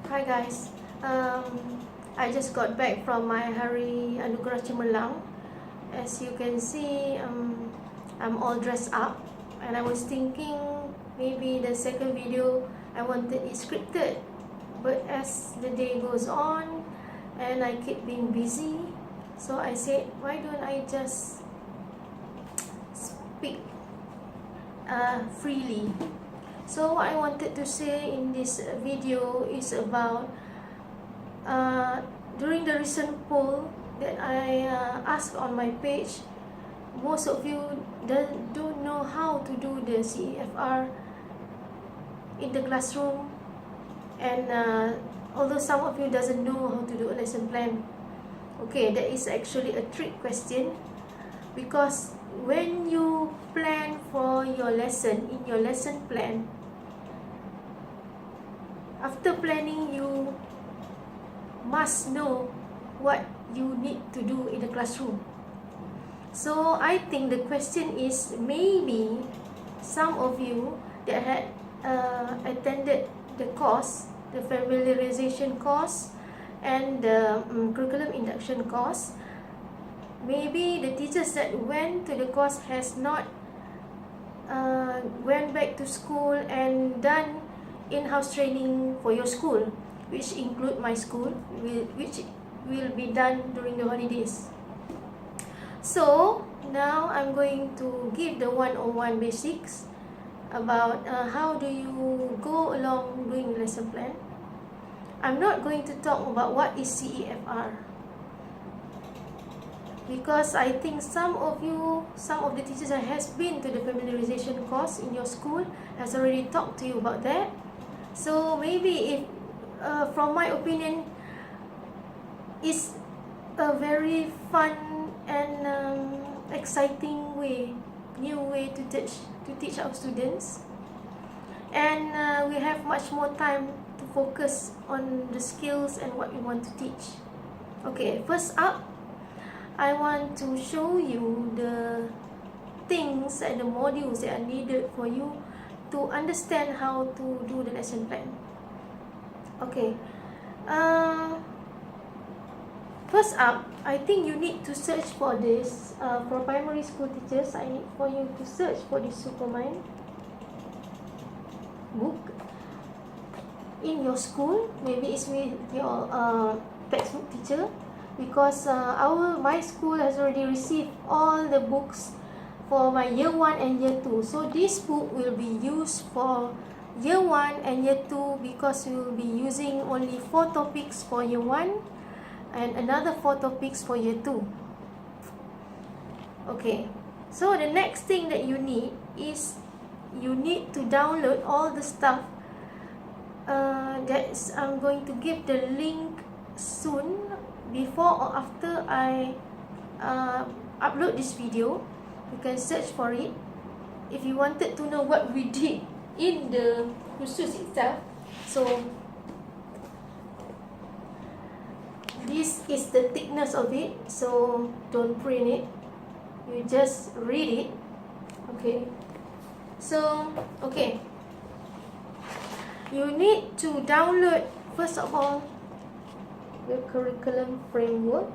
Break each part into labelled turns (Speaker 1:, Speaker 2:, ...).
Speaker 1: Hi guys, I just got back from my Hari Anugerah Cemerlang. As you can see, I'm all dressed up, and I was thinking maybe the second video I wanted it scripted, but as the day goes on and I keep being busy, so I said, why don't I just speak freely. So what I wanted to say in this video is about during the recent poll that I asked on my page, most of you don't know how to do the CEFR in the classroom, and although some of you doesn't know how to do a lesson plan. Okay, that is actually a trick question, because when you plan for your lesson in your lesson plan, after planning you must know what you need to do in the classroom. So I think the question is, maybe some of you that had attended the course, the familiarization course and the curriculum induction course, maybe the teachers that went to the course has not went back to school and done in-house training for your school, which include my school, which will be done during the holidays. So now I'm going to give the 101 basics about how do you go along doing lesson plan. I'm not going to talk about what is CEFR, because I think some of the teachers that has been to the familiarization course in your school has already talked to you about that. So maybe if from my opinion, it's a very fun and exciting way, new way to teach our students, and we have much more time to focus on the skills and what we want to teach. Okay, first up, I want to show you the things and the modules that are needed for you to understand how to do the lesson plan. Okay, first up, I think you need to search for this. For primary school teachers, I need for you to search for this Supermind book in your school. Maybe it's with your textbook teacher, because my school has already received all the books for my year 1 and year 2. So this book will be used for year 1 and year 2, because we will be using only 4 topics for year 1 and another 4 topics for year 2. Okay, so the next thing that you need is you need to download all the stuff I'm going to give the link soon, before or after I upload this video. You can search for it if you wanted to know what we did in the kursus itself. So this is the thickness of it, so don't print it, you just read it. Okay, so okay, you need to download first of all the curriculum framework,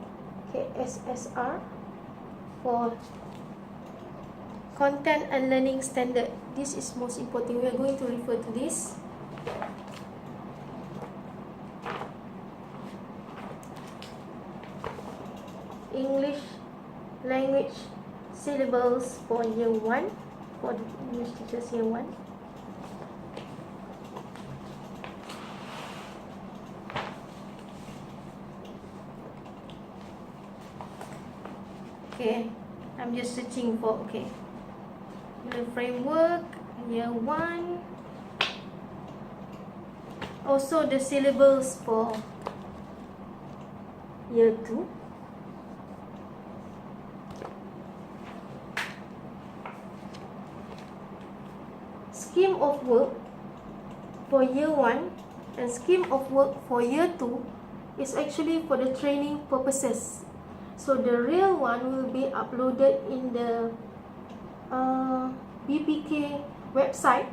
Speaker 1: KSSR, for content and learning standard. This is most important. We are going to refer to this. English language syllables for year 1, for the English teachers year 1. Okay, I'm just searching for, okay, the framework year 1, also the syllables for year 2. Scheme of work for year 1 and scheme of work for year 2 is actually for the training purposes. So the real one will be uploaded in the BPK website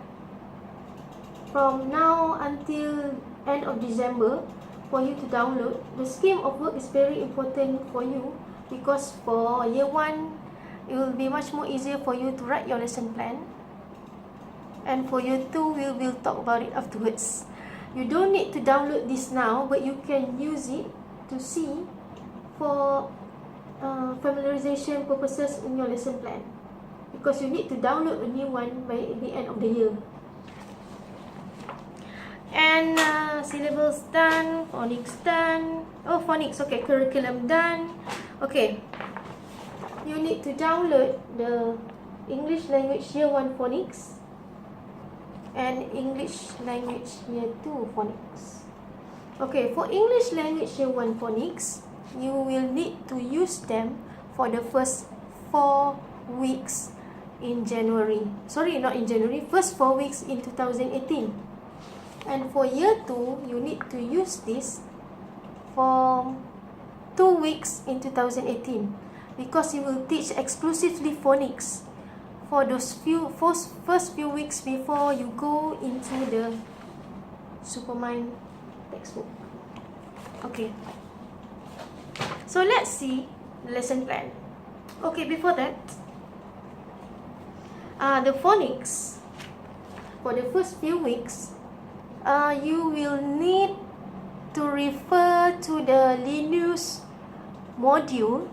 Speaker 1: from now until end of December for you to download. The scheme of work is very important for you because for year 1, it will be much more easier for you to write your lesson plan. And for year 2, we will talk about it afterwards. You don't need to download this now, but you can use it to see for familiarization purposes in your lesson plan, because you need to download a new one by the end of the year. And syllabus done, phonics done. Oh, phonics, okay, curriculum done. Okay, you need to download the English language year 1 phonics and English language year 2 phonics. Okay, for English language year 1 phonics, you will need to use them for the first 4 weeks in January. Sorry, not in January, first 4 weeks in 2018. And for year 2, you need to use this for 2 weeks in 2018, because you will teach exclusively phonics for those first few weeks before you go into the Supermind textbook. Okay, so let's see the lesson plan. Okay, before that, the phonics for the first few weeks, you will need to refer to the Linux module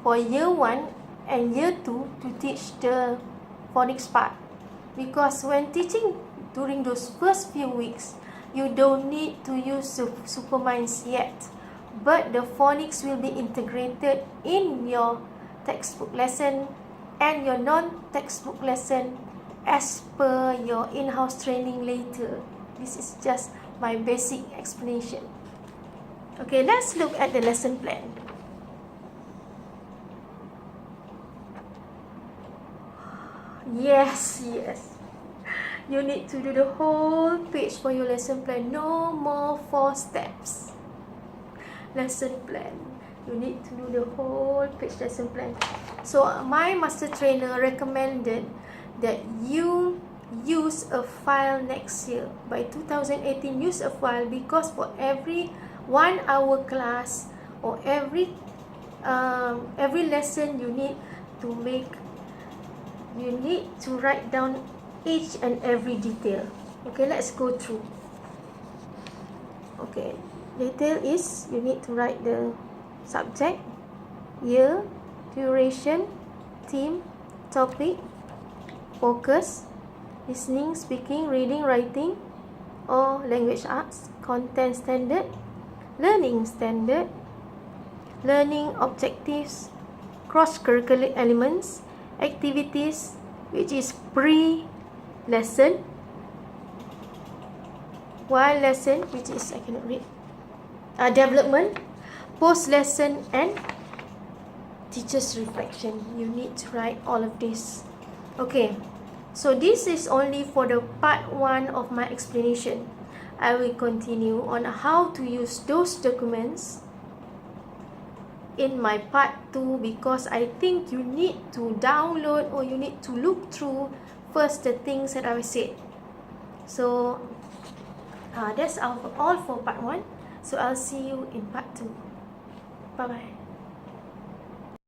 Speaker 1: for year 1 and year 2 to teach the phonics part, because when teaching during those first few weeks, you don't need to use Superminds yet, but the phonics will be integrated in your textbook lesson and your non-textbook lesson as per your in-house training later. This is just my basic explanation. Okay, let's look at the lesson plan. Yes. You need to do the whole page for your lesson plan. No more 4 steps. Lesson plan. You need to do the whole page lesson plan. So my master trainer recommended that you use a file next year. By 2018, use a file, because for every 1 hour class or every lesson, you need to write down each and every detail. Okay, let's go through. Okay, detail is you need to write the subject, year, duration, theme, topic, focus, listening, speaking, reading, writing, or language arts, content standard, learning standard, learning objectives, cross-curricular elements, activities, which is pre-lesson, while lesson, which is, I cannot read, development, post-lesson, and teacher's reflection. You need to write all of this. Okay, so this is only for the part 1 of my explanation. I will continue on how to use those documents in my part 2, because I think you need to download or you need to look through first the things that I said. So that's all for part 1. So I'll see you in part 2. Bye bye.